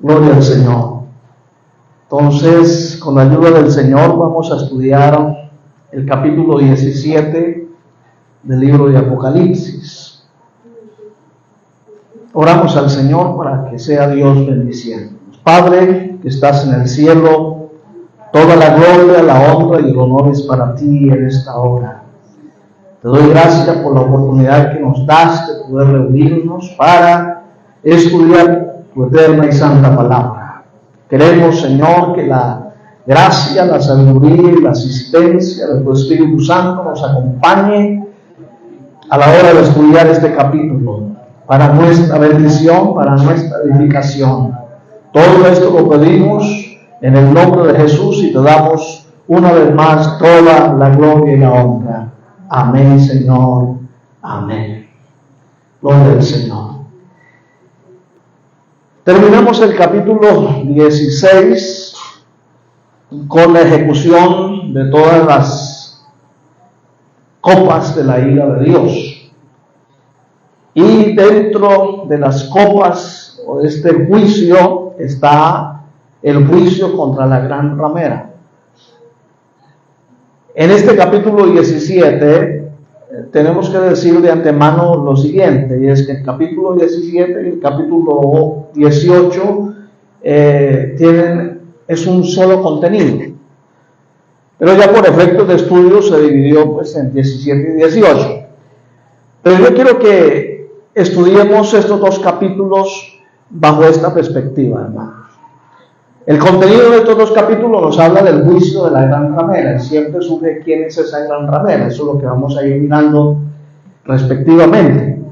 Gloria al Señor. Entonces, con la ayuda del Señor, vamos a estudiar el capítulo 17 del libro de Apocalipsis. Oramos al Señor para que sea Dios bendiciéndonos. Padre, que estás en el cielo, toda la gloria, la honra y el honor es para ti en esta hora. Te doy gracias por la oportunidad que nos das de poder reunirnos para estudiar tu eterna y santa palabra. Queremos, Señor, que la gracia, la sabiduría y la asistencia de tu Espíritu Santo nos acompañe a la hora de estudiar este capítulo, para nuestra bendición, para nuestra edificación. Todo esto lo pedimos en el nombre de Jesús y te damos una vez más toda la gloria y la honra. Amén, Señor. Amén. Gloria al Señor. Terminamos el capítulo 16 con la ejecución de todas las copas de la ira de Dios. Y dentro de las copas o de este juicio está el juicio contra la gran ramera. En este capítulo 17 tenemos que decir de antemano lo siguiente, y es que el capítulo 17 y el capítulo 18 es un solo contenido. Pero ya por efectos de estudio se dividió pues en 17 y 18. Pero yo quiero que estudiemos estos dos capítulos bajo esta perspectiva, hermanos. El contenido de estos dos capítulos nos habla del juicio de la gran ramera, y siempre surge quién es esa gran ramera. Eso es lo que vamos a ir mirando respectivamente.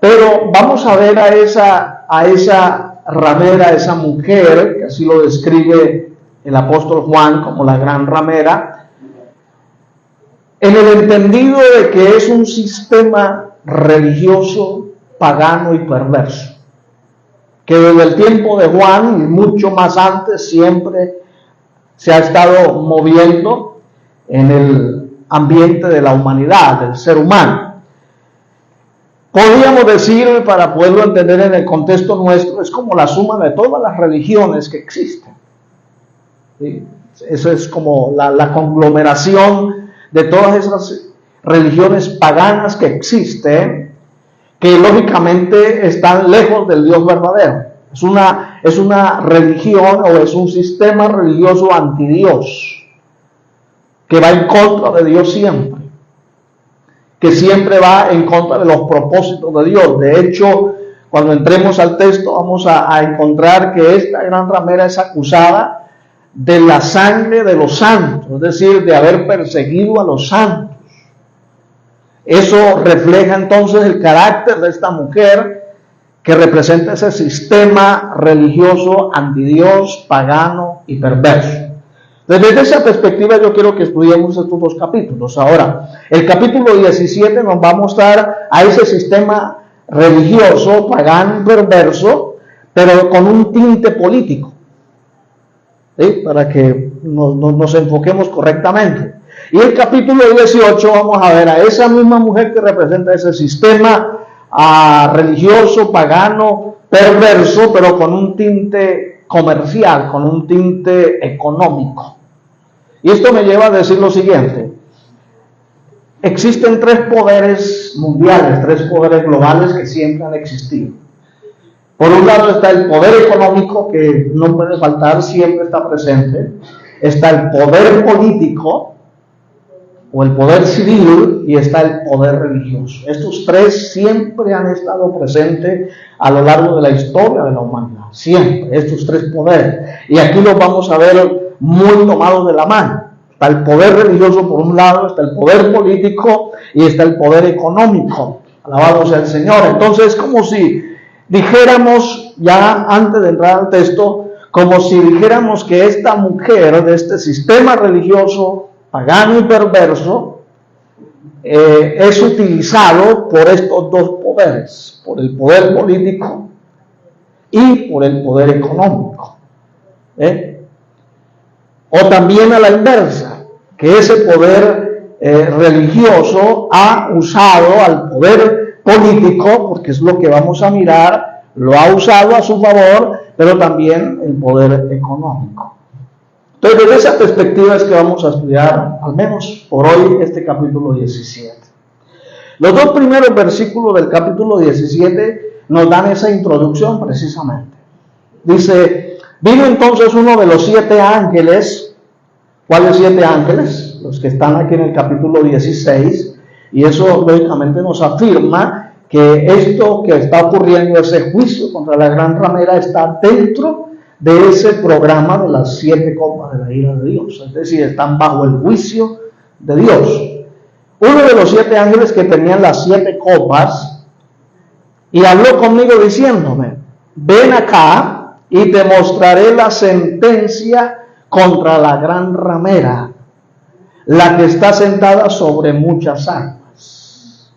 Pero vamos a ver a esa ramera, a esa mujer, que así lo describe el apóstol Juan como la gran ramera, en el entendido de que es un sistema religioso, pagano y perverso, que desde el tiempo de Juan y mucho más antes siempre se ha estado moviendo en el ambiente de la humanidad, del ser humano. Podríamos decir, para poderlo entender en el contexto nuestro, es como la suma de todas las religiones que existen. ¿Sí? Eso es como la conglomeración de todas esas religiones paganas que existen, que lógicamente están lejos del Dios verdadero. Es una religión o es un sistema religioso antidios, que va en contra de Dios siempre, que siempre va en contra de los propósitos de Dios. De hecho, cuando entremos al texto vamos a encontrar que esta gran ramera es acusada de la sangre de los santos, es decir, de haber perseguido a los santos. Eso refleja entonces el carácter de esta mujer, que representa ese sistema religioso antidios, pagano y perverso. Desde esa perspectiva yo quiero que estudiemos estos dos capítulos. Ahora, el capítulo 17 nos va a mostrar a ese sistema religioso, pagano y perverso, pero con un tinte político, ¿sí? Para que nos enfoquemos correctamente. Y el capítulo 18 vamos a ver a esa misma mujer que representa ese sistema religioso, pagano, perverso, pero con un tinte comercial, con un tinte económico. Y esto me lleva a decir lo siguiente: existen tres poderes mundiales, tres poderes globales que siempre han existido. Por un lado está el poder económico, que no puede faltar, siempre está presente. Está el poder político o el poder civil, y está el poder religioso. Estos tres siempre han estado presentes a lo largo de la historia de la humanidad. Siempre, estos tres poderes. Y aquí los vamos a ver muy tomados de la mano. Está el poder religioso por un lado, está el poder político y está el poder económico. Alabado sea el Señor. Entonces, como si dijéramos, ya antes de entrar al texto, como si dijéramos que esta mujer de este sistema religioso pagano y perverso es utilizado por estos dos poderes, por el poder político y por el poder económico. O también a la inversa, que ese poder religioso ha usado al poder político, porque es lo que vamos a mirar, lo ha usado a su favor pero también el poder económico. Entonces, desde esa perspectiva es que vamos a estudiar, al menos por hoy, este capítulo 17. Los dos primeros versículos del capítulo 17 nos dan esa introducción precisamente. Dice, vino entonces uno de los 7 ángeles. ¿Cuáles 7 ángeles? Los que están aquí en el capítulo 16. Y eso lógicamente nos afirma que esto que está ocurriendo, ese juicio contra la gran ramera, está dentro de ese programa de las 7 copas de la ira de Dios. Es decir, están bajo el juicio de Dios. Uno de los 7 ángeles que tenían las 7 copas, y habló conmigo diciéndome, ven acá y te mostraré la sentencia contra la gran ramera, la que está sentada sobre muchas aguas.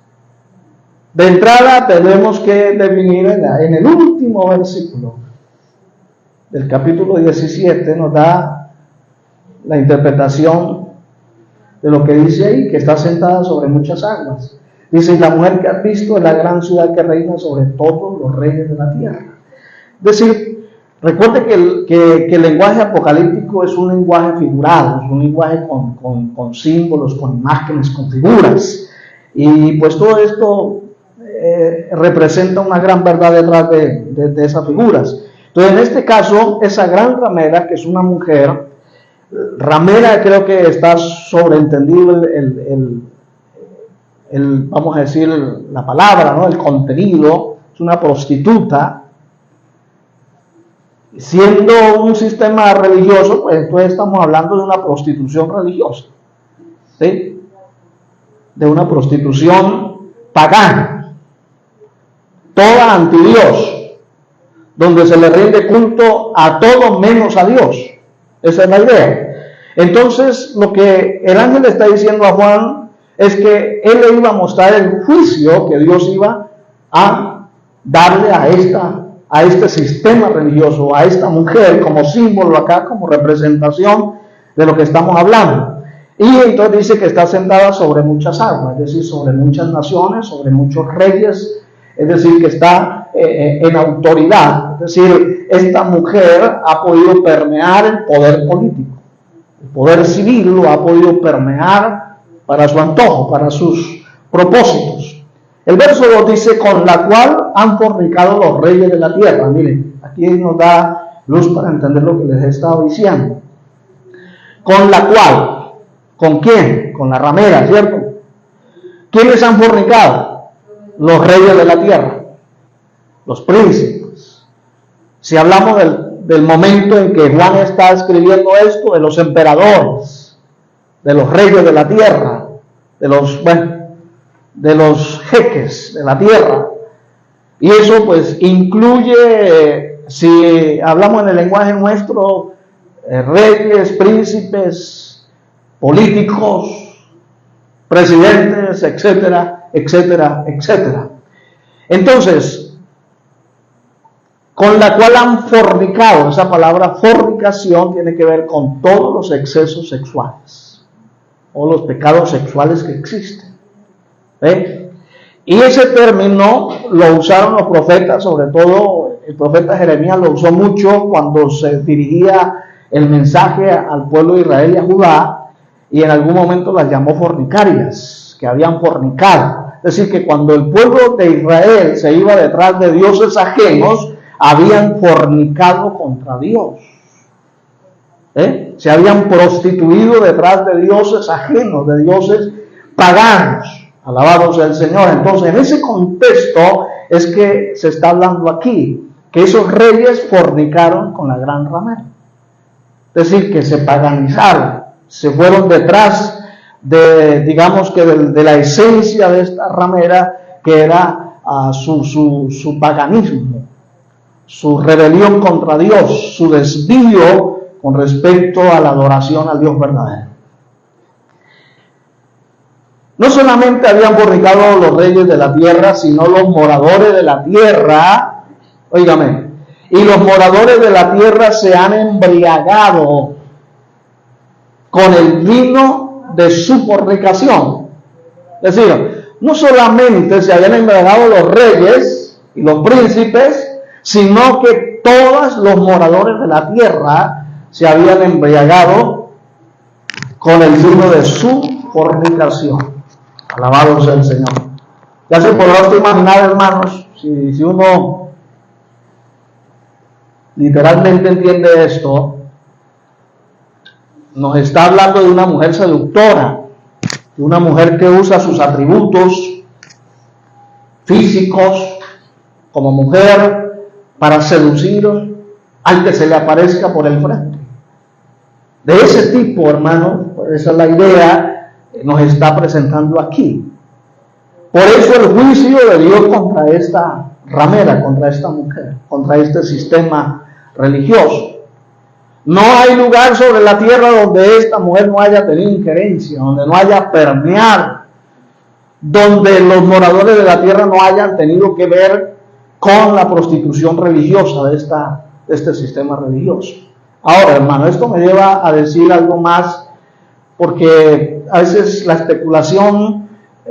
De entrada tenemos que definir en el último versículo del capítulo 17, nos da la interpretación de lo que dice ahí, que está sentada sobre muchas aguas. Dice, la mujer que has visto es la gran ciudad que reina sobre todos los reyes de la tierra. Es decir, recuerde que el lenguaje apocalíptico es un lenguaje figurado, es un lenguaje con símbolos, con imágenes, con figuras. Y pues todo esto representa una gran verdad detrás de esas figuras. Entonces, en este caso, esa gran ramera, que es una mujer, ramera creo que está sobreentendido vamos a decir, la palabra, ¿no? El contenido, es una prostituta. Siendo un sistema religioso, pues entonces estamos hablando de una prostitución religiosa, ¿sí? De una prostitución pagana, toda anti Dios, donde se le rinde culto a todo menos a Dios. Esa es la idea. Entonces, lo que el ángel le está diciendo a Juan es que él le iba a mostrar el juicio que Dios iba a darle a este sistema religioso, a esta mujer, como símbolo acá, como representación de lo que estamos hablando. Y entonces dice que está sentada sobre muchas aguas, es decir, sobre muchas naciones, sobre muchos reyes, es decir, que está en autoridad. Es decir, esta mujer ha podido permear el poder político, el poder civil lo ha podido permear para su antojo, para sus propósitos. El verso 2 dice, con la cual han fornicado los reyes de la tierra. Miren, aquí nos da luz para entender lo que les he estado diciendo. Con la cual, ¿con quién? Con la ramera, ¿cierto? ¿Quiénes han fornicado? Los reyes de la tierra, los príncipes. Si hablamos del momento en que Juan está escribiendo esto, de los emperadores, de los reyes de la tierra, de los jeques de la tierra. Y eso pues incluye, si hablamos en el lenguaje nuestro, reyes, príncipes, políticos, presidentes, etcétera, etcétera, etcétera. Entonces, con la cual han fornicado, esa palabra fornicación tiene que ver con todos los excesos sexuales o los pecados sexuales que existen. Y ese término lo usaron los profetas, sobre todo el profeta Jeremías lo usó mucho cuando se dirigía el mensaje al pueblo de Israel y a Judá, y en algún momento las llamó fornicarias, que habían fornicado. Es decir, que cuando el pueblo de Israel se iba detrás de dioses ajenos, habían fornicado contra Dios. Se habían prostituido detrás de dioses ajenos, de dioses paganos. Alabado sea el Señor. Entonces, en ese contexto es que se está hablando aquí, que esos reyes fornicaron con la gran ramera. Es decir, que se paganizaron, se fueron detrás de, digamos que de la esencia de esta ramera, que era su paganismo, su rebelión contra Dios, su desvío con respecto a la adoración al Dios verdadero. No solamente habían fornicado los reyes de la tierra, sino los moradores de la tierra, óigame, y los moradores de la tierra se han embriagado con el vino de su fornicación. Es decir, no solamente se habían embriagado los reyes y los príncipes, sino que todos los moradores de la tierra se habían embriagado con el vino de su fornicación. Alabado sea el Señor. Ya se podrá usted imaginar, hermanos, si uno literalmente entiende esto, nos está hablando de una mujer seductora, de una mujer que usa sus atributos físicos como mujer para seducir al que se le aparezca por el frente. De ese tipo, hermano, esa es la idea que nos está presentando aquí. Por eso el juicio de Dios contra esta ramera, contra esta mujer, contra este sistema religioso. No hay lugar sobre la tierra donde esta mujer no haya tenido injerencia, donde no haya permeado, donde los moradores de la tierra no hayan tenido que ver con la prostitución religiosa de este sistema religioso. Ahora, hermano, esto me lleva a decir algo más, porque a veces la especulación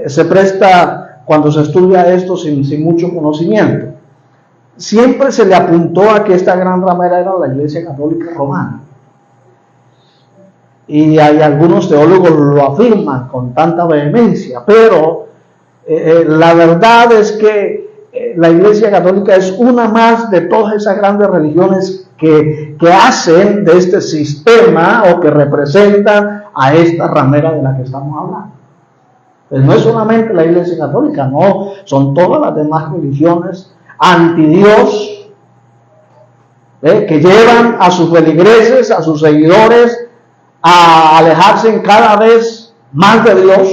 se presta cuando se estudia esto sin mucho conocimiento. Siempre se le apuntó a que esta gran ramera era la Iglesia Católica Romana. Y hay algunos teólogos lo afirman con tanta vehemencia, pero la verdad es que la Iglesia Católica es una más de todas esas grandes religiones que hacen de este sistema o que representan a esta ramera de la que estamos hablando. Pues no es solamente la Iglesia Católica, no, son todas las demás religiones antidios, que llevan a sus feligreses, a sus seguidores, a alejarse cada vez más de Dios.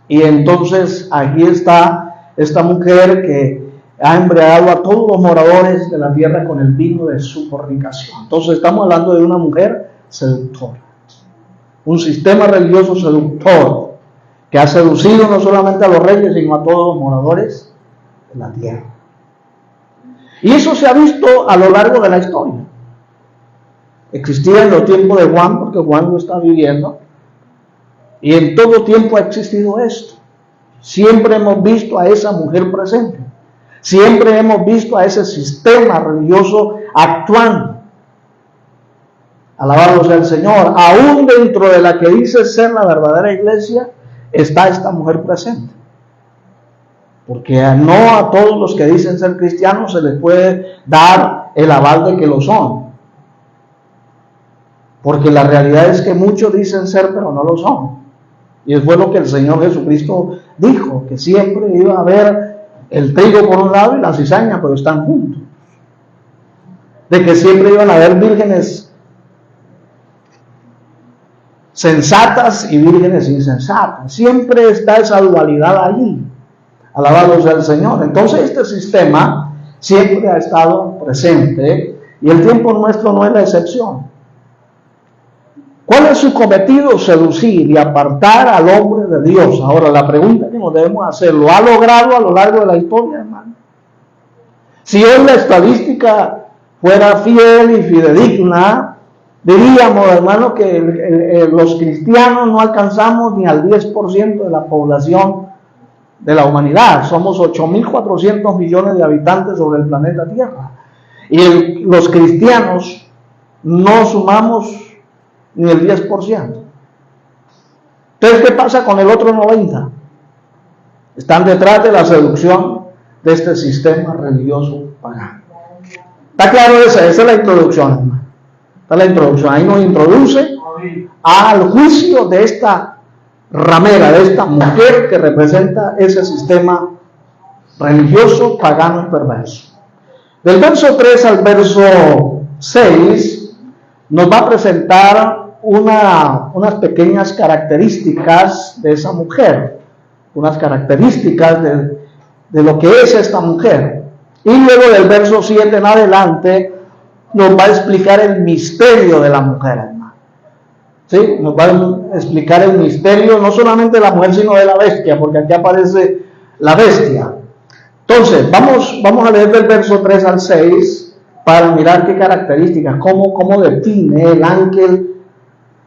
Y entonces aquí está esta mujer que ha embriagado a todos los moradores de la tierra con el vino de su fornicación. Entonces estamos hablando de una mujer seductora, un sistema religioso seductor que ha seducido no solamente a los reyes, sino a todos los moradores de la tierra. Y eso se ha visto a lo largo de la historia. Existía en los tiempos de Juan, porque Juan lo está viviendo, y en todo tiempo ha existido esto. Siempre hemos visto a esa mujer presente, siempre hemos visto a ese sistema religioso actuando. Alabado sea el Señor. Aún dentro de la que dice ser la verdadera iglesia está esta mujer presente. Porque no a todos los que dicen ser cristianos se les puede dar el aval de que lo son. Porque la realidad es que muchos dicen ser, pero no lo son. Y fue lo que el Señor Jesucristo dijo, que siempre iba a haber el trigo por un lado y la cizaña, pero están juntos. De que siempre iban a haber vírgenes sensatas y vírgenes insensatas. Siempre está esa dualidad allí. Alabado sea el Señor. Entonces este sistema siempre ha estado presente y el tiempo nuestro no es la excepción. ¿Cuál es su cometido? Seducir y apartar al hombre de Dios. Ahora la pregunta que nos debemos hacer, ¿lo ha logrado a lo largo de la historia, hermano? Si hoy la estadística fuera fiel y fidedigna, diríamos, hermano, que los cristianos no alcanzamos ni al 10% de la población de la humanidad. Somos 8.400 millones de habitantes sobre el planeta Tierra. Y los cristianos no sumamos ni el 10%. Entonces, ¿qué pasa con el otro 90%? Están detrás de la seducción de este sistema religioso pagano. ¿Está claro? Esa es la introducción, hermano. Esta es la introducción. Ahí nos introduce al juicio de esta ramera, de esta mujer que representa ese sistema religioso, pagano y perverso. Del verso 3 al verso 6 nos va a presentar unas pequeñas características de esa mujer, unas características de lo que es esta mujer. Y luego del verso 7 en adelante nos va a explicar el misterio de la mujer, hermano. ¿Sí? Nos va a explicar el misterio no solamente de la mujer, sino de la bestia, porque aquí aparece la bestia. Entonces, vamos a leer del verso 3 al 6 para mirar qué características, cómo define el ángel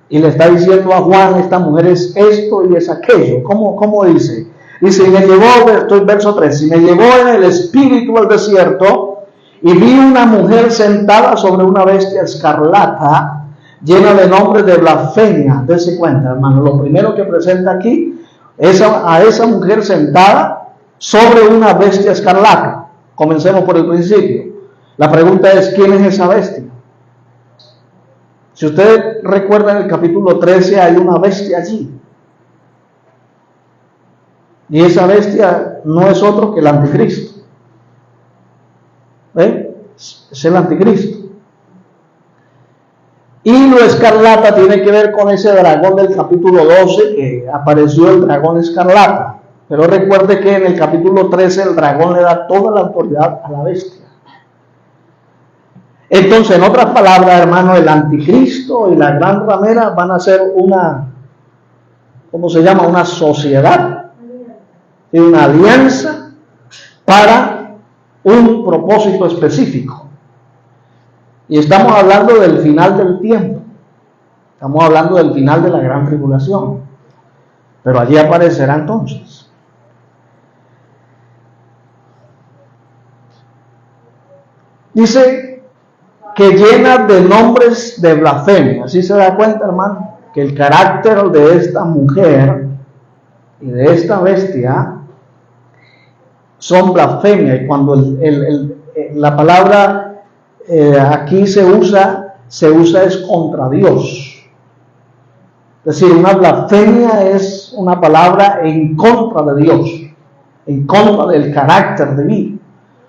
y le está diciendo a Juan, esta mujer es esto y es aquello. ¿Cómo dice? Dice, y me llevó, estoy verso 3, y me llevó en el espíritu al desierto, y vi una mujer sentada sobre una bestia escarlata, llena de nombres de blasfemia. Dese cuenta, hermano, lo primero que presenta aquí es a esa mujer sentada sobre una bestia escarlata. Comencemos por el principio. La pregunta es, ¿quién es esa bestia? Si usted recuerda, en el capítulo 13 hay una bestia allí. Y esa bestia no es otro que el anticristo. Es el anticristo. Y lo escarlata tiene que ver con ese dragón del capítulo 12, que apareció el dragón escarlata. Pero recuerde que en el capítulo 13 el dragón le da toda la autoridad a la bestia. Entonces, en otras palabras, hermano, el anticristo y la gran ramera van a ser una, ¿cómo se llama? Una sociedad y una alianza para un propósito específico. Y estamos hablando del final del tiempo. Estamos hablando del final de la gran tribulación. Pero allí aparecerá entonces. Dice que llena de nombres de blasfemia. Así se da cuenta, hermano, que el carácter de esta mujer y de esta bestia son blasfemia. Y cuando la palabra aquí se usa es contra Dios. Es decir, una blasfemia es una palabra en contra de Dios, en contra del carácter divino.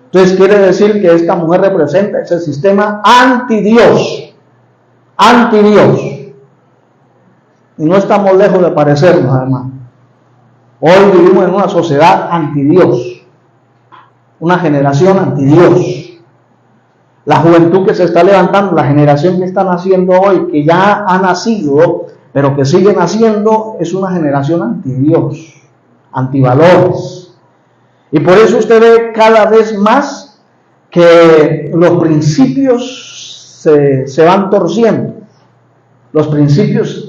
Entonces quiere decir que esta mujer representa ese sistema anti-Dios. Anti-Dios. Y no estamos lejos de parecernos, hermano. Hoy vivimos en una sociedad anti-Dios. Una generación anti-Dios. La juventud que se está levantando, la generación que está naciendo hoy, que ya ha nacido, pero que sigue naciendo, es una generación anti-Dios, antivalores. Y por eso usted ve cada vez más que los principios se van torciendo. Los principios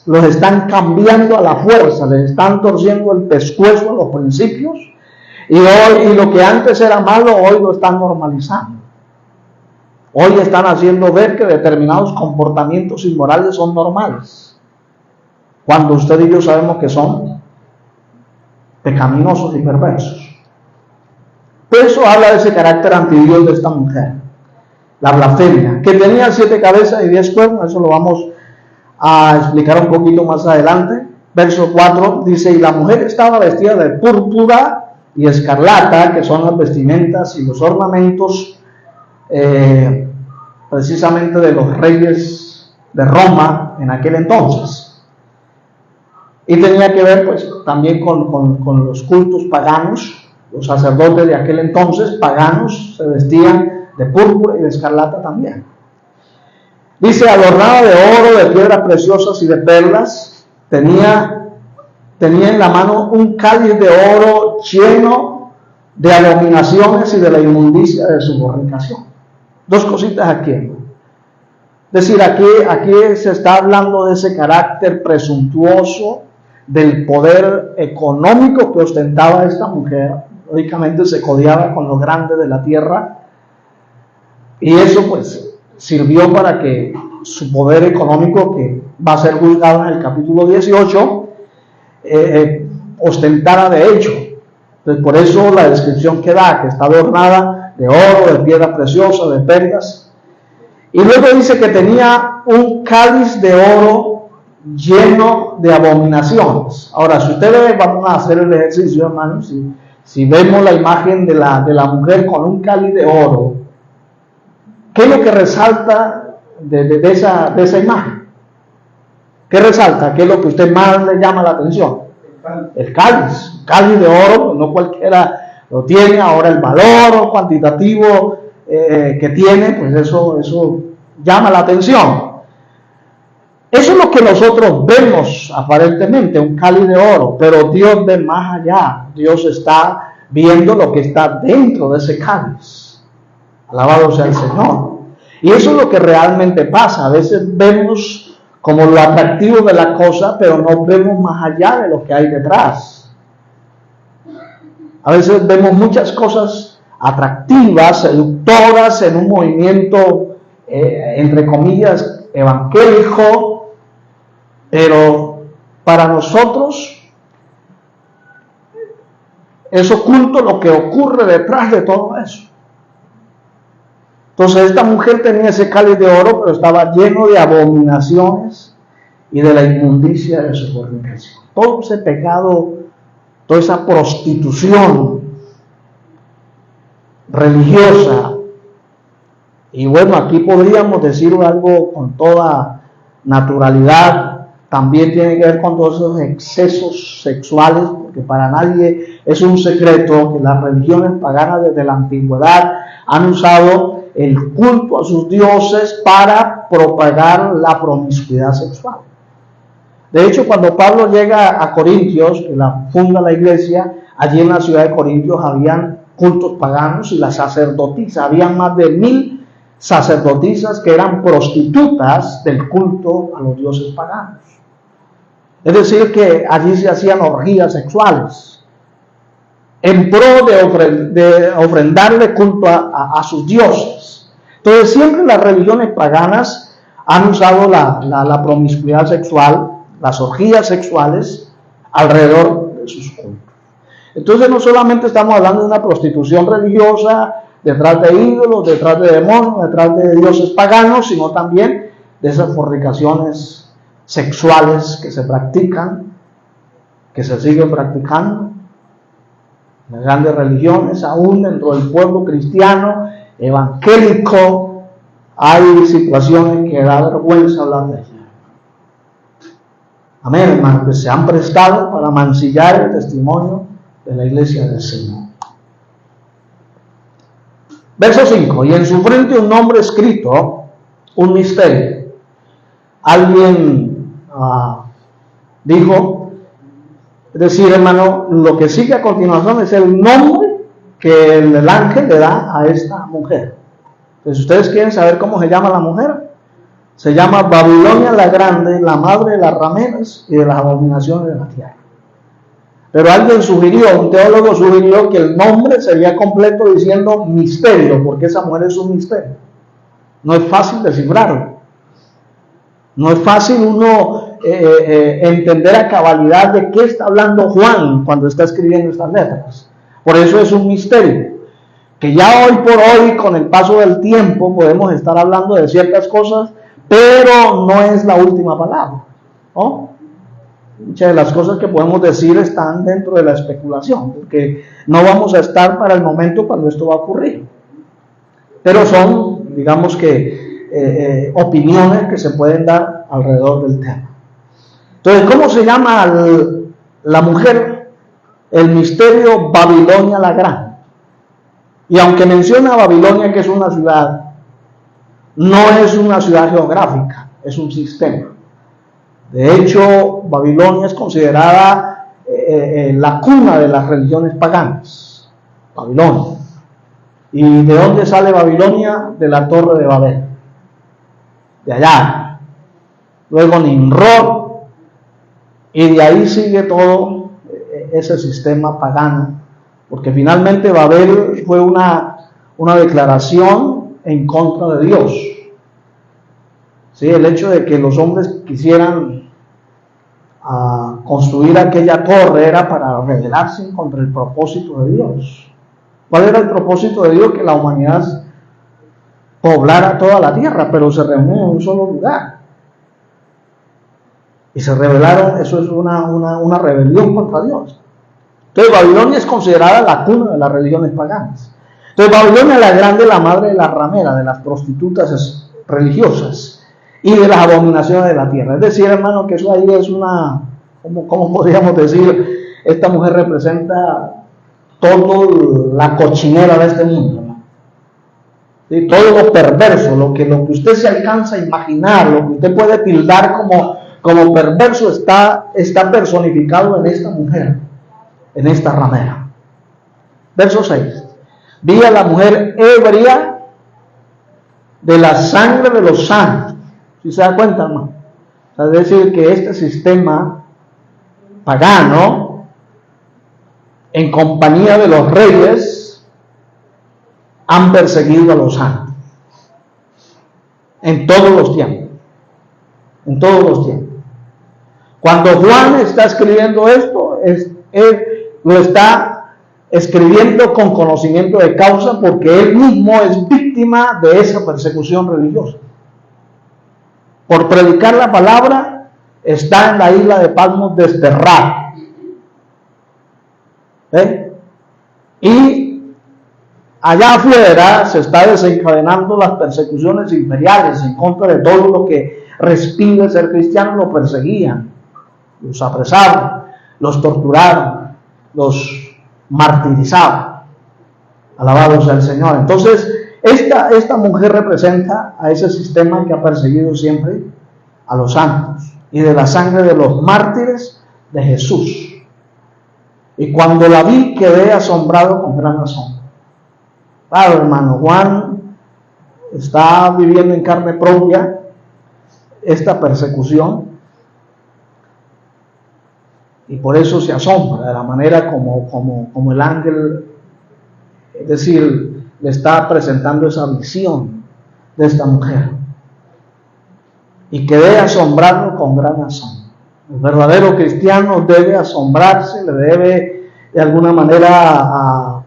los están cambiando a la fuerza, les están torciendo el pescuezo a los principios. Y lo que antes era malo, hoy lo están normalizando. Hoy están haciendo ver que determinados comportamientos inmorales son normales, cuando usted y yo sabemos que son pecaminosos y perversos. Por eso habla de ese carácter antidios de esta mujer, la blasfemia, que tenía 7 cabezas y 10 cuernos. Eso lo vamos a explicar un poquito más adelante. Verso 4 dice, y la mujer estaba vestida de púrpura y escarlata, que son las vestimentas y los ornamentos precisamente de los reyes de Roma en aquel entonces. Y tenía que ver pues también con los cultos paganos. Los sacerdotes de aquel entonces, paganos, se vestían de púrpura y de escarlata también. Dice, adornada de oro, de piedras preciosas y de perlas, tenía en la mano un cáliz de oro lleno de abominaciones y de la inmundicia de su fornicación. 2 cositas aquí. Es decir, aquí se está hablando de ese carácter presuntuoso, del poder económico que ostentaba esta mujer. Lógicamente se codeaba con los grandes de la tierra, y eso pues sirvió para que su poder económico, que va a ser juzgado en el capítulo 18, ostentara de hecho. Entonces, por eso la descripción que da, que está adornada de oro, de piedra preciosa, de perlas. Y luego dice que tenía un cáliz de oro lleno de abominaciones. Ahora, si ustedes, vamos a hacer el ejercicio, hermanos, si vemos la imagen de la mujer con un cáliz de oro, ¿qué es lo que resalta de esa imagen? ¿Qué resalta? ¿Qué es lo que a usted más le llama la atención? El cáliz de oro, no cualquiera lo tiene. Ahora el valor cuantitativo que tiene, pues eso llama la atención. Eso es lo que nosotros vemos aparentemente, un cáliz de oro, pero Dios ve más allá. Dios está viendo lo que está dentro de ese cáliz. Alabado sea el Señor. Y eso es lo que realmente pasa. A veces vemos como lo atractivo de la cosa, pero no vemos más allá de lo que hay detrás. A veces vemos muchas cosas atractivas, seductoras, en un movimiento, entre comillas, evangélico, pero para nosotros es oculto lo que ocurre detrás de todo eso. Entonces esta mujer tenía ese cáliz de oro, pero estaba lleno de abominaciones y de la inmundicia de su fornicación. Todo ese pecado, toda esa prostitución religiosa. Y bueno, aquí podríamos decir algo con toda naturalidad. También tiene que ver con todos esos excesos sexuales, porque para nadie es un secreto que las religiones paganas desde la antigüedad han usado el culto a sus dioses para propagar la promiscuidad sexual. De hecho, cuando Pablo llega a Corintios, que funda la iglesia, allí en la ciudad de Corintios habían cultos paganos y las sacerdotisas, habían más de 1000 sacerdotisas que eran prostitutas del culto a los dioses paganos. Es decir, que allí se hacían orgías sexuales en pro de ofrendarle culto a sus dioses. Entonces siempre las religiones paganas han usado la promiscuidad sexual, las orgías sexuales alrededor de sus cultos. Entonces no solamente estamos hablando de una prostitución religiosa detrás de ídolos, detrás de demonios, detrás de dioses paganos, sino también de esas fornicaciones sexuales que se practican, que se siguen practicando en las grandes religiones, aún dentro del pueblo cristiano evangélico hay situaciones que da vergüenza hablar de ellas. Amén, hermanos, que se han prestado para mancillar el testimonio de la iglesia del Señor. Verso 5, y en su frente un nombre escrito, un misterio. Alguien dijo, es decir, hermano, lo que sigue a continuación es el nombre que el ángel le da a esta mujer. Entonces, ustedes quieren saber cómo se llama la mujer. Se llama Babilonia la Grande, la madre de las rameras y de las abominaciones de la tierra. Pero alguien sugirió, un teólogo sugirió que el nombre sería completo diciendo misterio, porque esa mujer es un misterio. No es fácil descifrarlo. No es fácil uno entender a cabalidad de qué está hablando Juan cuando está escribiendo estas letras. Por eso es un misterio. Que ya hoy por hoy, con el paso del tiempo, podemos estar hablando de ciertas cosas, pero no es la última palabra, ¿no? Muchas de las cosas que podemos decir están dentro de la especulación, porque no vamos a estar para el momento cuando esto va a ocurrir. Pero son, digamos que, opiniones que se pueden dar alrededor del tema. Entonces, ¿cómo se llama la mujer? El misterio Babilonia la Grande. Y aunque menciona Babilonia, que es una ciudad, no es una ciudad geográfica, es un sistema. De hecho, Babilonia es considerada la cuna de las religiones paganas. Babilonia. ¿Y de dónde sale Babilonia? De la Torre de Babel. De allá. Luego Nimrod. Y de ahí sigue todo ese sistema pagano. Porque finalmente Babel fue una declaración en contra de Dios. ¿Sí? El hecho de que los hombres quisieran construir aquella torre era para rebelarse contra el propósito de Dios. ¿Cuál era el propósito de Dios? Que la humanidad poblara toda la tierra, pero se reunió en un solo lugar. Y se rebelaron, eso es una rebelión contra Dios. Entonces Babilonia es considerada la cuna de las religiones paganas. Entonces Babilonia la Grande, la madre de la ramera, de las prostitutas religiosas y de las abominaciones de la tierra. Es decir, hermano, que eso ahí es ¿cómo podríamos decir? Esta mujer representa toda la cochinera de este mundo, ¿no? ¿Sí? Todo lo perverso, lo que usted se alcanza a imaginar, lo que usted puede tildar como perverso está personificado en esta mujer, en esta ramera. Verso 6. Vi a la mujer ebria de la sangre de los santos. ¿Sí se da cuenta, hermano? Es decir, que este sistema pagano, en compañía de los reyes, han perseguido a los santos. En todos los tiempos. En todos los tiempos. Cuando Juan está escribiendo esto, él lo está escribiendo con conocimiento de causa, porque él mismo es víctima de esa persecución religiosa. Por predicar la palabra, está en la isla de Patmos desterrado. Y allá afuera se está desencadenando las persecuciones imperiales en contra de todo lo que respinge ser cristiano. Lo perseguían, los apresaron, los torturaron, los martirizaban. Alabado sea el Señor. Entonces, esta mujer representa a ese sistema que ha perseguido siempre a los santos, y de la sangre de los mártires de Jesús. Y cuando la vi, quedé asombrado con gran asombro. Claro, hermano, Juan está viviendo en carne propia esta persecución, y por eso se asombra de la manera como el ángel, es decir, le está presentando esa visión de esta mujer. Y quedé asombrado con gran asombro. El verdadero cristiano debe asombrarse, le debe de alguna manera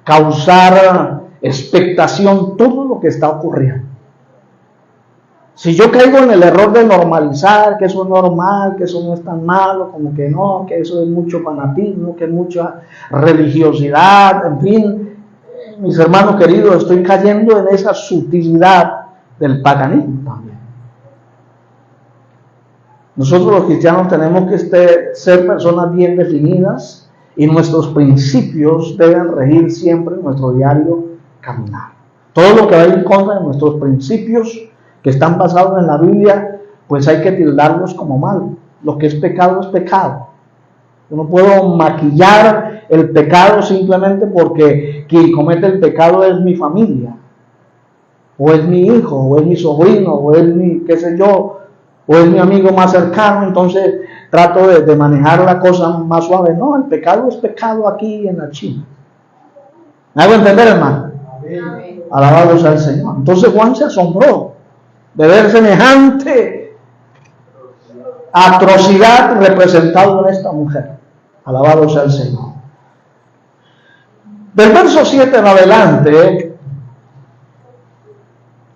causar expectación todo lo que está ocurriendo. Si yo caigo en el error de normalizar que eso es normal, que eso no es tan malo, como que no, que eso es mucho fanatismo, que es mucha religiosidad, en fin, mis hermanos queridos, estoy cayendo en esa sutilidad del paganismo también. Nosotros los cristianos tenemos que ser personas bien definidas, y nuestros principios deben regir siempre nuestro diario caminar. Todo lo que va en contra de nuestros principios que están basados en la Biblia, pues hay que tildarlos como mal. Lo que es pecado es pecado. Yo no puedo maquillar el pecado simplemente porque quien comete el pecado es mi familia, o es mi hijo, o es mi sobrino, o es mi, qué sé yo, o es mi amigo más cercano. Entonces trato de manejar la cosa más suave. No, el pecado es pecado aquí en la China. ¿Me hago entender, hermano? Amén. Alabado sea el Señor. Entonces Juan se asombró de ver semejante atrocidad representado en esta mujer. Alabado sea el Señor. Del verso 7 en adelante,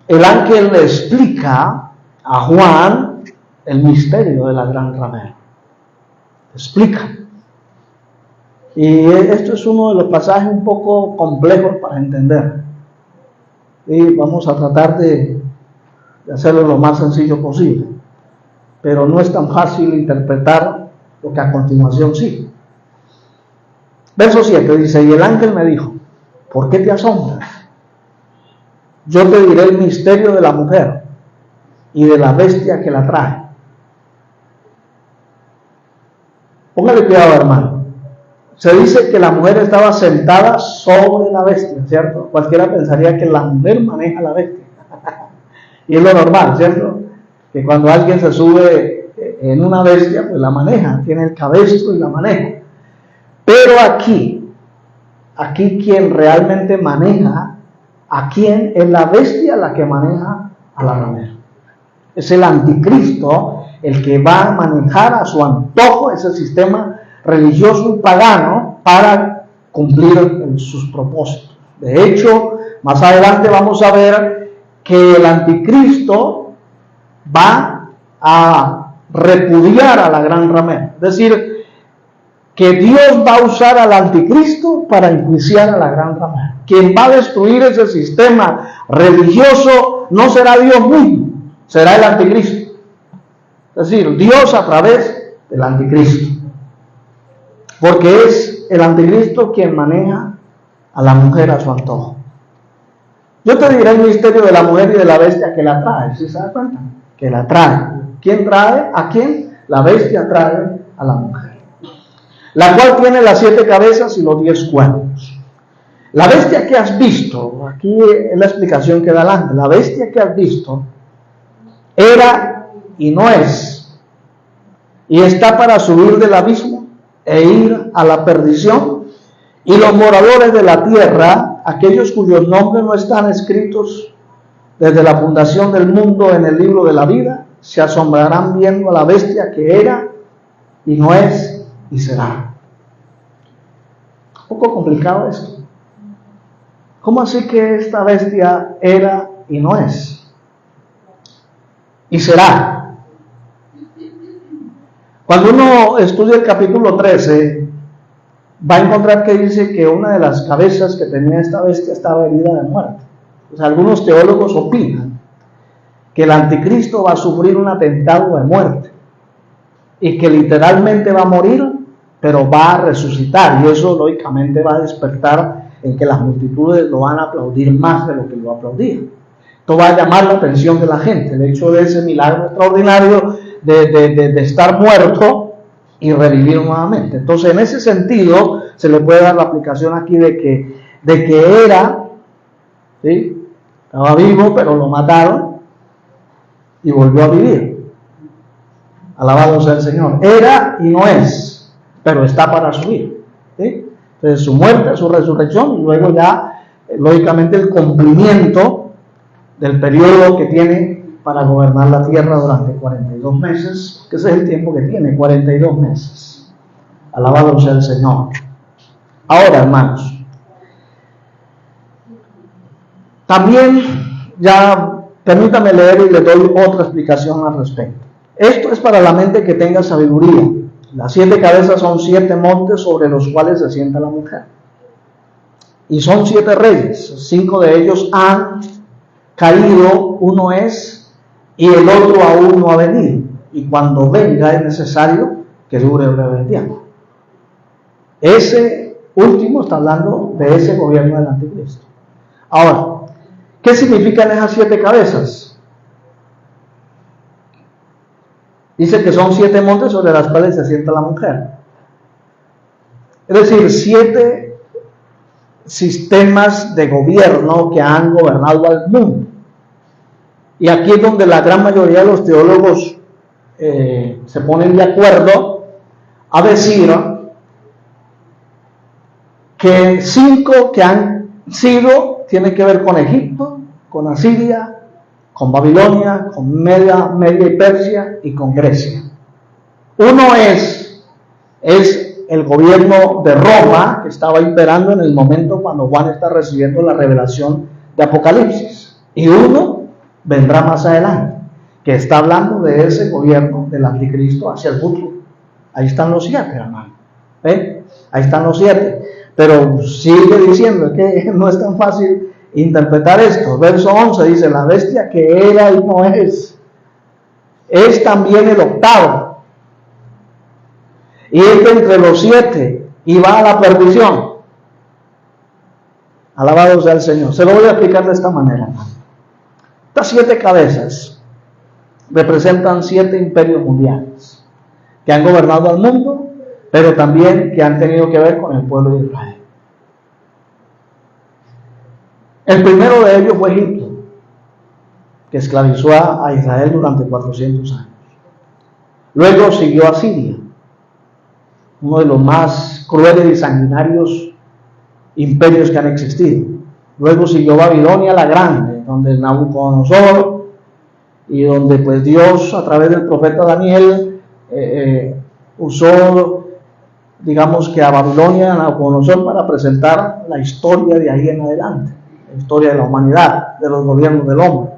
el ángel le explica a Juan el misterio de la gran ramera. Explica. Y esto es uno de los pasajes un poco complejos para entender. Y vamos a tratar de hacerlo lo más sencillo posible. Pero no es tan fácil interpretar lo que a continuación sigue. Verso 7 dice: y el ángel me dijo, ¿por qué te asombras? Yo te diré el misterio de la mujer y de la bestia que la trae. Póngale cuidado, hermano. Se dice que la mujer estaba sentada sobre la bestia, ¿cierto? Cualquiera pensaría que la mujer maneja la bestia. Y es lo normal, ¿cierto? Que cuando alguien se sube en una bestia, pues la maneja, tiene el cabestro y la maneja. Pero aquí quien realmente maneja, ¿a quién? Es la bestia la que maneja a la ramera. Es el anticristo el que va a manejar a su antojo ese sistema religioso y pagano para cumplir sus propósitos. De hecho, más adelante vamos a ver que el anticristo va a repudiar a la gran ramera. Es decir, que Dios va a usar al anticristo para enjuiciar a la gran ramera. Quien va a destruir ese sistema religioso no será Dios mismo, será el anticristo. Es decir, Dios a través del anticristo. Porque es el anticristo quien maneja a la mujer a su antojo. Yo te diré el misterio de la mujer y de la bestia que la trae. ¿Sí se da cuenta? Que la trae. ¿Quién trae? ¿A quién? La bestia trae a la mujer. La cual tiene las 7 cabezas y los 10 cuernos. La bestia que has visto, aquí es la explicación que da el ángel. La bestia que has visto era y no es y está para subir del abismo e ir a la perdición. Y los moradores de la tierra, aquellos cuyos nombres no están escritos desde la fundación del mundo en el libro de la vida, se asombrarán viendo a la bestia que era y no es y será. Un poco complicado esto. ¿Cómo así que esta bestia era y no es y será? Cuando uno estudia el capítulo 13, va a encontrar que dice que una de las cabezas que tenía esta bestia estaba herida de muerte. Pues algunos teólogos opinan que el anticristo va a sufrir un atentado de muerte y que literalmente va a morir, pero va a resucitar, y eso lógicamente va a despertar en que las multitudes lo van a aplaudir más de lo que lo aplaudían. Esto va a llamar la atención de la gente, el hecho de ese milagro extraordinario de estar muerto y revivir nuevamente. Entonces, en ese sentido, se le puede dar la aplicación aquí de que era, ¿sí?, estaba vivo, pero lo mataron y volvió a vivir. Alabado sea el Señor. Era y no es, pero está para subir, ¿sí? Entonces, su muerte, su resurrección, y luego ya, lógicamente, el cumplimiento del periodo que tiene para gobernar la tierra durante 42 meses, que ese es el tiempo que tiene, 42 meses. Alabado sea el Señor. Ahora, hermanos, también ya permítame leer y le doy otra explicación al respecto. Esto es para la mente que tenga sabiduría. Las 7 cabezas son 7 montes sobre los cuales se sienta la mujer. Y son 7 reyes. 5 de ellos han caído, uno es, y el otro aún no ha venido. Y cuando venga es necesario que dure breve tiempo. Ese último está hablando de ese gobierno del anticristo. Ahora, ¿qué significan esas 7 cabezas? Dice que son 7 montes sobre las cuales se sienta la mujer. Es decir, 7 sistemas de gobierno que han gobernado al mundo. Y aquí es donde la gran mayoría de los teólogos se ponen de acuerdo a decir que 5 que han sido tienen que ver con Egipto, con Asiria, con Babilonia, con Media y Persia y con Grecia. Uno es el gobierno de Roma, que estaba imperando en el momento cuando Juan está recibiendo la revelación de Apocalipsis. Y uno vendrá más adelante, que está hablando de ese gobierno del anticristo hacia el futuro. Ahí están los 7, hermano. Ahí están los 7. Pero sigue diciendo que no es tan fácil interpretar esto. Verso 11 dice: la bestia que era y no es también el octavo, y es entre los 7 y va a la perdición. Alabado sea el Señor. Se lo voy a explicar de esta manera. Estas 7 cabezas representan 7 imperios mundiales que han gobernado al mundo, pero también que han tenido que ver con el pueblo de Israel. El primero de ellos fue Egipto, que esclavizó a Israel durante 400 años. Luego siguió Asiria, uno de los más crueles y sanguinarios imperios que han existido. Luego siguió Babilonia la Grande, donde Nabucodonosor, y donde pues Dios a través del profeta Daniel usó, digamos que a Babilonia y a Nabucodonosor para presentar la historia de ahí en adelante, la historia de la humanidad, de los gobiernos del hombre.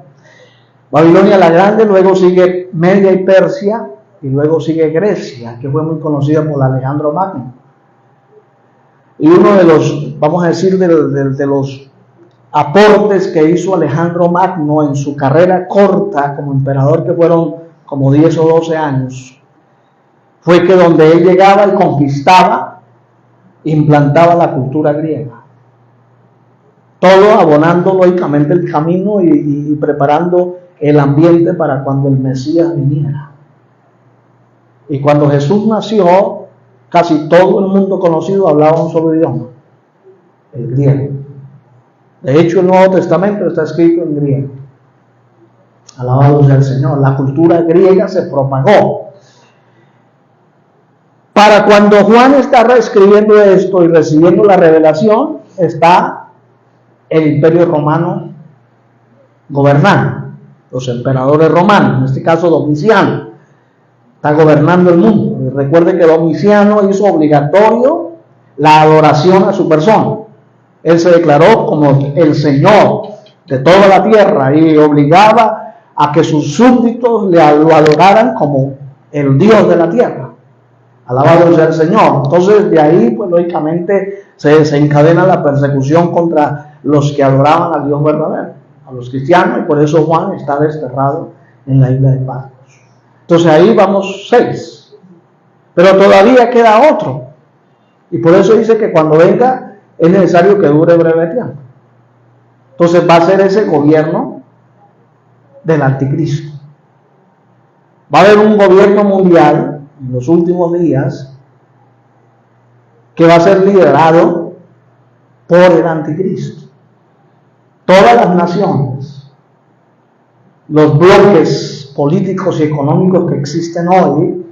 Babilonia la Grande, luego sigue Media y Persia, y luego sigue Grecia, que fue muy conocida por Alejandro Magno. Y uno de los, vamos a decir, de los aportes que hizo Alejandro Magno en su carrera corta como emperador, que fueron como 10 o 12 años, fue que donde él llegaba y conquistaba, implantaba la cultura griega. Todo abonando lógicamente el camino y preparando el ambiente para cuando el Mesías viniera. Y cuando Jesús nació, casi todo el mundo conocido hablaba un solo idioma, el griego. De hecho, el Nuevo Testamento está escrito en griego. Alabado sea el Señor. La cultura griega se propagó. Para cuando Juan está reescribiendo esto y recibiendo la revelación, está el Imperio Romano gobernando, los emperadores romanos, en este caso Domiciano, está gobernando el mundo. Y recuerden que Domiciano hizo obligatorio la adoración a su persona. Él se declaró como el Señor de toda la tierra y obligaba a que sus súbditos lo adoraran como el Dios de la tierra. Alabado sea el Señor. Entonces de ahí, pues lógicamente se desencadena la persecución contra los que adoraban al Dios verdadero, a los cristianos, y por eso Juan está desterrado en la isla de Patmos. Entonces ahí vamos 6, pero todavía queda otro, y por eso dice que cuando venga es necesario que dure breve tiempo. Entonces va a ser ese gobierno del anticristo. Va a haber un gobierno mundial en los últimos días que va a ser liderado por el anticristo. Todas las naciones, los bloques políticos y económicos que existen hoy,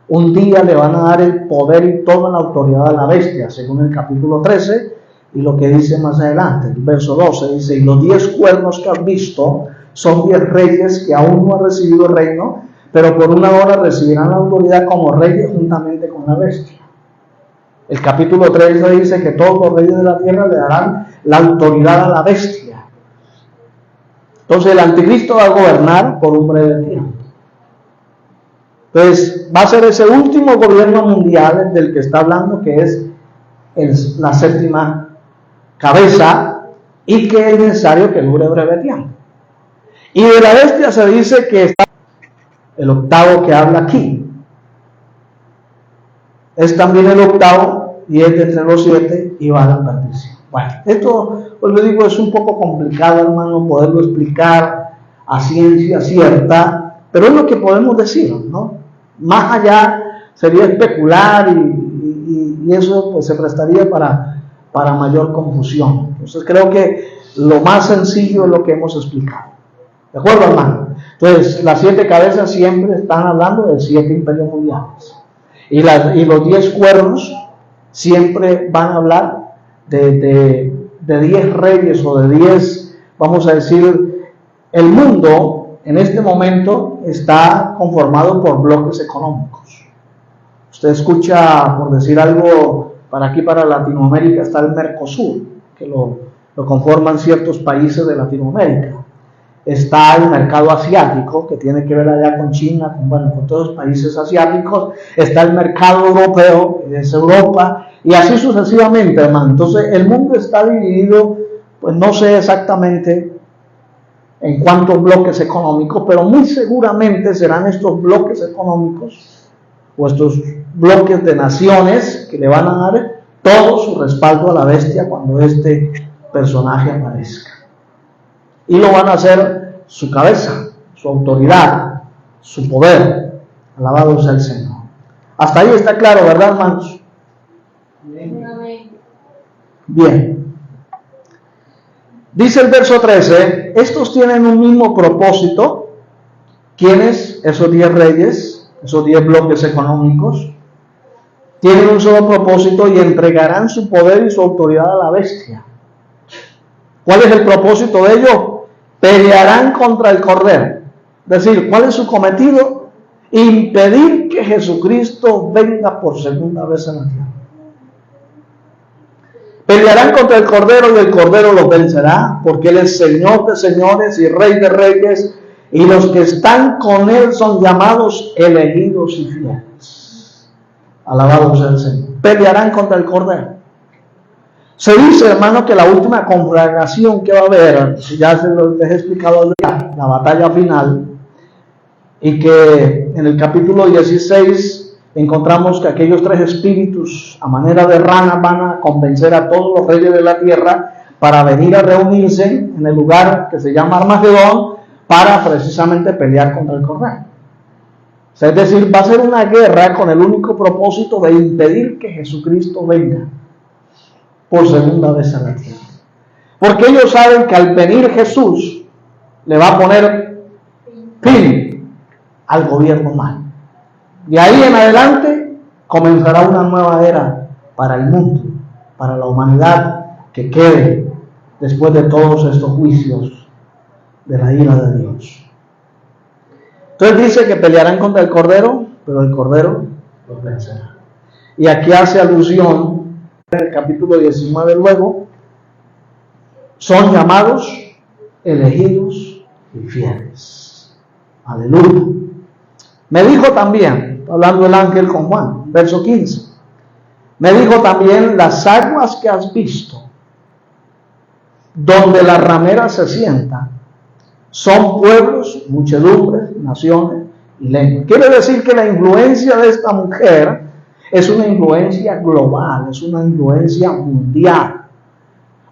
un día le van a dar el poder y toda la autoridad a la bestia, según el capítulo 13 y lo que dice más adelante, el verso 12 dice: y los 10 cuernos que has visto son 10 reyes que aún no han recibido el reino, pero por una hora recibirán la autoridad como reyes juntamente con la bestia. El capítulo 13 dice que todos los reyes de la tierra le darán la autoridad a la bestia. Entonces el anticristo va a gobernar por un breve tiempo. Entonces va a ser ese último gobierno mundial del que está hablando, que es la séptima cabeza, y que es necesario que dure breve tiempo. Y de la bestia se dice que está el octavo que habla aquí. Es también el octavo y es de entre los 7 y va a la perdición. Bueno, esto, pues le digo, es un poco complicado, hermano, poderlo explicar a ciencia cierta, pero es lo que podemos decir, ¿no? Más allá sería especular y eso pues se prestaría para mayor confusión. Entonces creo que lo más sencillo es lo que hemos explicado. ¿De acuerdo, hermano? Entonces, las 7 cabezas siempre están hablando de 7 imperios mundiales. Y los 10 cuernos siempre van a hablar de 10 reyes o de 10, vamos a decir, el mundo en este momento está conformado por bloques económicos. Usted escucha, por decir algo, para aquí, para Latinoamérica, está el Mercosur, que lo conforman ciertos países de Latinoamérica. Está el mercado asiático, que tiene que ver allá con China, con todos los países asiáticos. Está el mercado europeo, que es Europa, y así sucesivamente, hermano. Entonces, el mundo está dividido, pues no sé exactamente en cuántos bloques económicos, pero muy seguramente serán estos bloques económicos o estos bloques de naciones que le van a dar todo su respaldo a la bestia cuando este personaje aparezca. Y lo van a hacer su cabeza, su autoridad, su poder. Alabado sea el Señor. Hasta ahí está claro, ¿verdad, hermanos? Bien. Dice el verso 13, estos tienen un mismo propósito. ¿Quiénes? Esos 10 reyes, esos 10 bloques económicos. Tienen un solo propósito y entregarán su poder y su autoridad a la bestia. ¿Cuál es el propósito de ellos? Pelearán contra el Cordero. Es decir, ¿cuál es su cometido? Impedir que Jesucristo venga por segunda vez en la tierra. Pelearán contra el Cordero y el Cordero los vencerá, porque Él es Señor de señores y Rey de reyes, y los que están con Él son llamados elegidos y fieles. Alabado sea el Señor. Pelearán contra el Cordero. Se dice, hermano, que la última conflagración que va a haber, ya se lo he explicado ya, la batalla final, y que en el capítulo 16 encontramos que aquellos 3 espíritus a manera de rana van a convencer a todos los reyes de la tierra para venir a reunirse en el lugar que se llama Armagedón para precisamente pelear contra el Cordero. O sea, es decir, va a ser una guerra con el único propósito de impedir que Jesucristo venga por segunda vez a la tierra. Porque ellos saben que al venir Jesús le va a poner fin al gobierno humano. De ahí en adelante comenzará una nueva era para el mundo, para la humanidad que quede después de todos estos juicios de la ira de Dios. Entonces dice que pelearán contra el Cordero, pero el Cordero los vencerá. Y aquí hace alusión en el capítulo 19 luego, son llamados, elegidos y fieles. Aleluya. Me dijo también, hablando el ángel con Juan, verso 15, me dijo también, las aguas que has visto, donde la ramera se sienta, son pueblos, muchedumbres, naciones y lenguas. Quiere decir que la influencia de esta mujer es una influencia global, es una influencia mundial.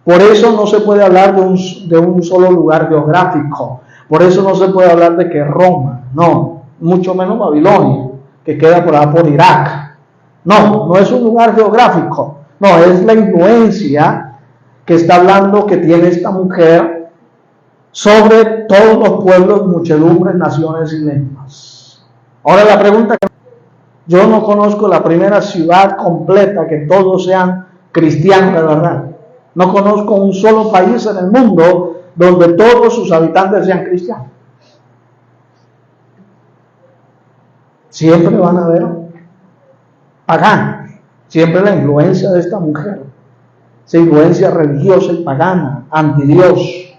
Por eso no se puede hablar de un solo lugar geográfico. Por eso no se puede hablar de que Roma, no, mucho menos Babilonia, que queda por allá por Irak. No, no es un lugar geográfico. No, es la influencia que está hablando que tiene esta mujer sobre todos los pueblos, muchedumbres, naciones y lenguas. Ahora la pregunta que yo no conozco la primera ciudad completa que todos sean cristianos de verdad. No conozco un solo país en el mundo donde todos sus habitantes sean cristianos. Siempre van a haber paganos. Siempre la influencia de esta mujer, esa influencia religiosa y pagana, anti Dios,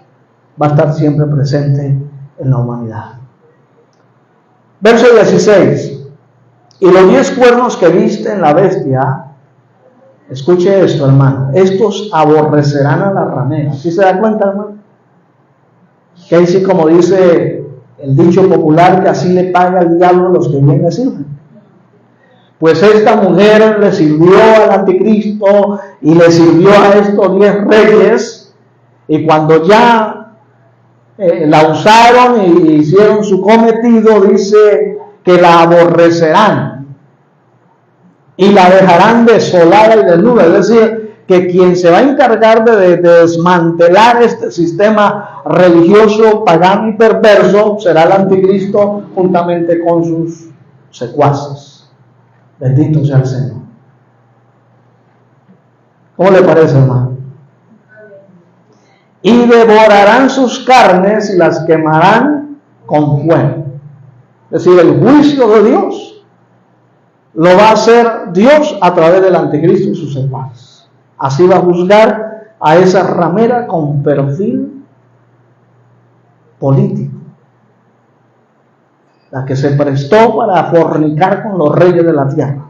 va a estar siempre presente en la humanidad. Verso 16. Y los 10 cuernos que viste en la bestia, escuche esto, hermano, estos aborrecerán a la ramera. ¿Sí se da cuenta, hermano? Que ahí sí, como dice el dicho popular, que así le paga el diablo a los que bien le sirven. Pues esta mujer le sirvió al anticristo y le sirvió a estos 10 reyes, y cuando ya la usaron y hicieron su cometido, dice que la aborrecerán y la dejarán desolada y desnuda. Es decir, que quien se va a encargar de desmantelar este sistema religioso, pagano y perverso será el anticristo juntamente con sus secuaces. Bendito sea el Señor. ¿Cómo le parece, hermano? Y devorarán sus carnes y las quemarán con fuego. Es decir, el juicio de Dios lo va a hacer Dios a través del anticristo y sus secuaces. Así va a juzgar a esa ramera con perfil político, la que se prestó para fornicar con los reyes de la tierra,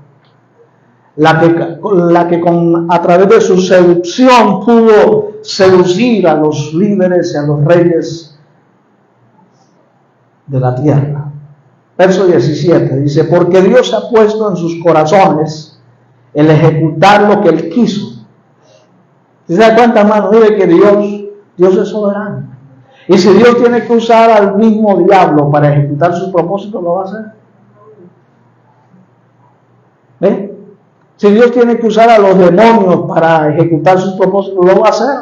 la que a través de su seducción pudo seducir a los líderes y a los reyes de la tierra. Verso 17 dice, porque Dios ha puesto en sus corazones el ejecutar lo que Él quiso. ¿Se da cuenta, hermano? Mire que Dios es soberano. Y si Dios tiene que usar al mismo diablo para ejecutar sus propósitos, lo va a hacer. ¿Ve? Si Dios tiene que usar a los demonios para ejecutar sus propósitos, lo va a hacer.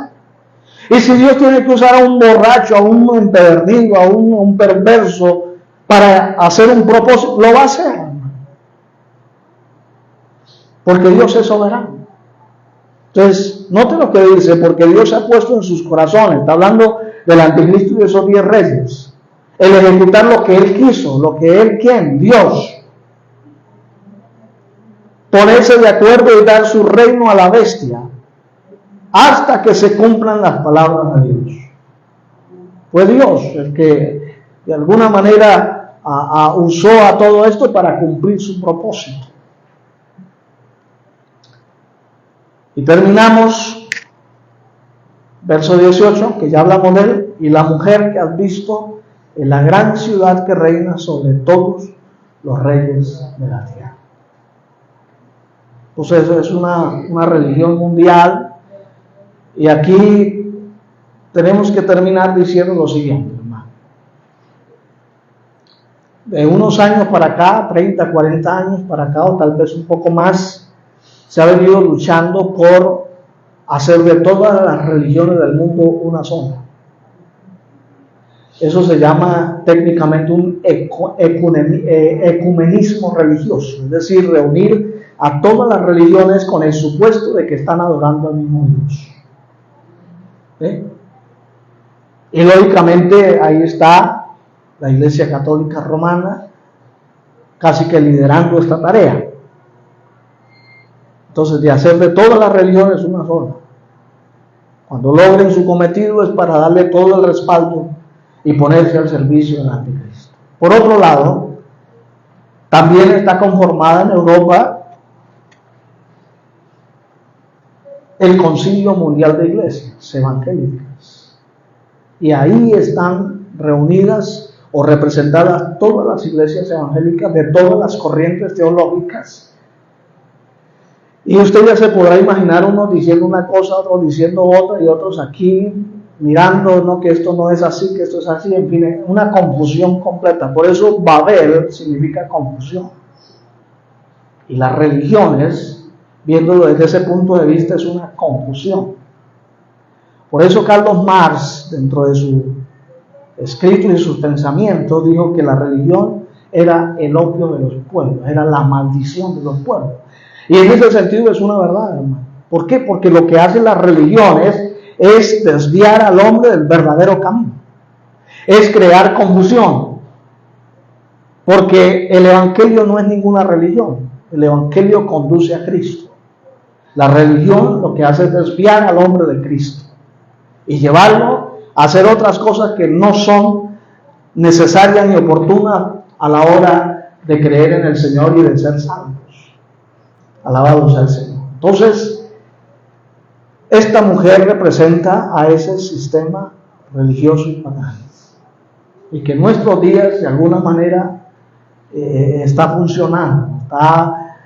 Y si Dios tiene que usar a un borracho, a un empedernido, a un perverso para hacer un propósito, lo va a hacer. Porque Dios es soberano. Entonces, note lo que dice, porque Dios ha puesto en sus corazones, está hablando del anticristo y de esos 10 reyes, el ejecutar lo que Él quiso, lo que Él quiere, Dios. Ponerse de acuerdo y dar su reino a la bestia, hasta que se cumplan las palabras de Dios. Fue Dios el que de alguna manera usó a todo esto para cumplir su propósito. Y terminamos, verso 18, que ya hablamos de él, y la mujer que has visto en la gran ciudad que reina sobre todos los reyes de la tierra. Pues eso es una religión mundial, y aquí tenemos que terminar diciendo lo siguiente, hermano. De unos años para acá, 30, 40 años para acá, o tal vez un poco más, se ha venido luchando por hacer de todas las religiones del mundo una sola. Eso se llama técnicamente un ecumenismo religioso, es decir, reunir a todas las religiones con el supuesto de que están adorando al mismo Dios. Y lógicamente ahí está la Iglesia Católica Romana casi que liderando esta tarea. Entonces, de hacer de todas las religiones una sola. Cuando logren su cometido es para darle todo el respaldo y ponerse al servicio del anticristo. Por otro lado, también está conformada en Europa el Concilio Mundial de Iglesias Evangélicas. Y ahí están reunidas o representadas todas las iglesias evangélicas de todas las corrientes teológicas. Y usted ya se podrá imaginar unos diciendo una cosa, otros diciendo otra, y otros aquí mirando, ¿no?, que esto no es así, que esto es así, en fin, una confusión completa. Por eso Babel significa confusión. Y las religiones, viéndolo desde ese punto de vista, es una confusión. Por eso Carlos Marx, dentro de su escrito y sus pensamientos, dijo que la religión era el opio de los pueblos, era la maldición de los pueblos. Y en ese sentido es una verdad, hermano. ¿Por qué? Porque lo que hacen las religiones es desviar al hombre del verdadero camino. Es crear confusión. Porque el Evangelio no es ninguna religión. El Evangelio conduce a Cristo. La religión lo que hace es desviar al hombre de Cristo y llevarlo a hacer otras cosas que no son necesarias ni oportunas a la hora de creer en el Señor y de ser salvos. Alabado sea el Señor. Entonces, esta mujer representa a ese sistema religioso y pagano. Y que en nuestros días, de alguna manera, está funcionando, está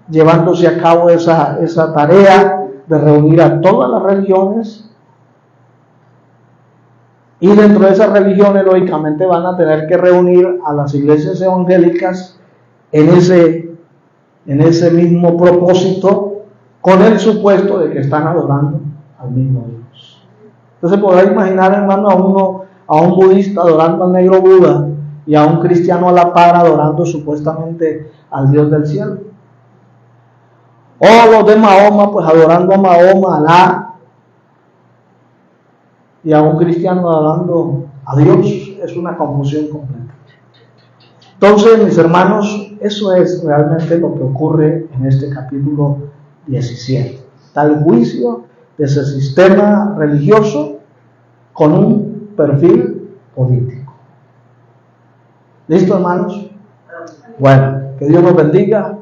llevándose a cabo esa tarea de reunir a todas las religiones. Y dentro de esas religiones, lógicamente, van a tener que reunir a las iglesias evangélicas en ese mismo propósito, con el supuesto de que están adorando al mismo Dios. Entonces podrá imaginar, hermano, a un budista adorando al negro Buda y a un cristiano a la par adorando supuestamente al Dios del cielo. O los de Mahoma, pues adorando a Mahoma, a Alá, y a un cristiano adorando a Dios. Es una confusión completa. Entonces, mis hermanos, eso es realmente lo que ocurre en este capítulo 17. Está el juicio de ese sistema religioso con un perfil político. ¿Listo, hermanos? Bueno, que Dios nos bendiga.